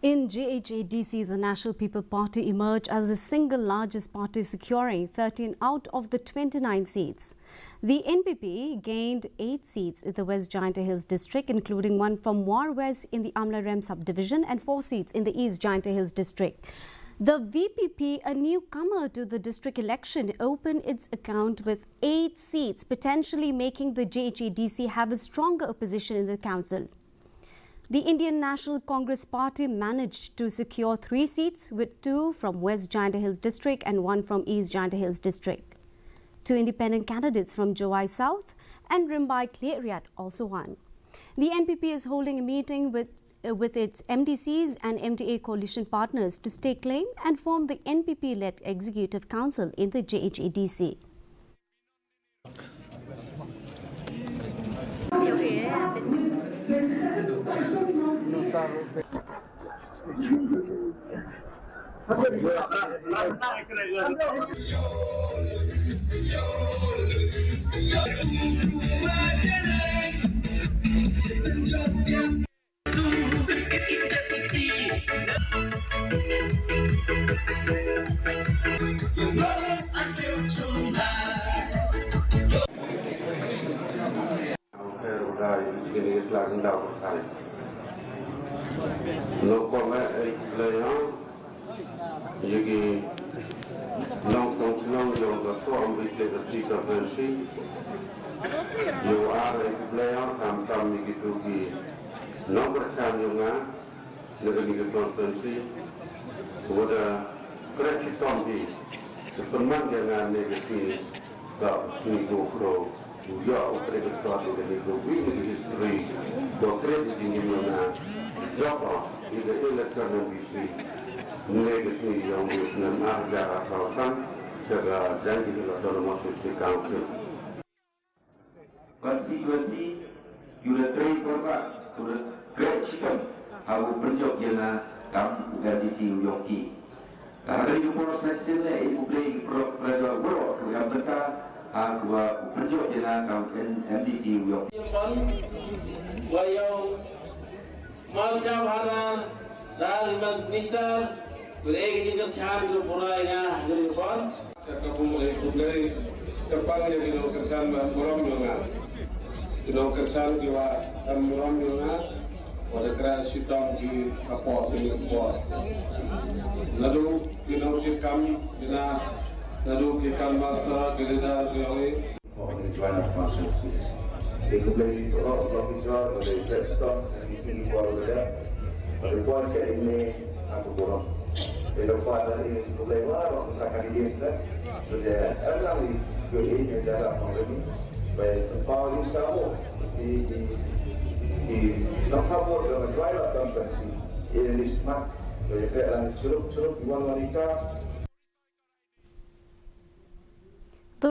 In Jhadc, the National People Party emerged as the single largest party, securing 13 out of the 29 seats. The NPP gained 8 seats in the West Jhadc Hills district, including one from War West in the Amlarem subdivision and 4 seats in the East Jhadc Hills district. The VPP, a newcomer to the district election, opened its account with 8 seats, potentially making the Jhadc have a stronger opposition in the council. The Indian National Congress Party managed to secure 3 seats, with 2 from West Jhadc Hills district and 1 from East Jhadc Hills district. 2 independent candidates from Jowai South and Rimbai Cleariat also won. The NPP is holding a meeting with its MDCs and MDA coalition partners to stake claim and form the NPP-led Executive Council in the Jhadc. No comment excellent. Yegi long the form with the seat of the sea. You are excellent. Tam Nikituki. Number Chanyunga, the constancy. With a crash zombie. The Permangan negative. The Nico Crow. You are operated starting the Nico. We history. The credit in Yamana. Java is the electoral district. Legacy young Muslim Arjara Kausan, Saga Janji Autonomous District Council. Constituency, you the three program to the great chicken, how we project Yana come LDC Yoki. Hari itu proses ini ibu play program work yang mereka aku project Yana come LDC Yoki. Masya Allah, dan minister, boleh kita cakap dulu puranya dari depan. Dari sepang yang kita kerjakan muram juga, kita kerjakan juga muram juga. Pada keras hitam di kapal ini kapal. Lalu kita kita masa kita dari. Ik bleef nog iets waar, dat is best dan, en die niet worden gedaan. Maar de vorige keer mee aan de borom. En dat was dan een probleem waar, want dan kan die eerst, dus er lang die door één en daar van de niet. Bij een paar die staan ook, die nog gaan worden, dan kwijt dat dan precies. En is maakt, dat je verder aan het terug, die wanneer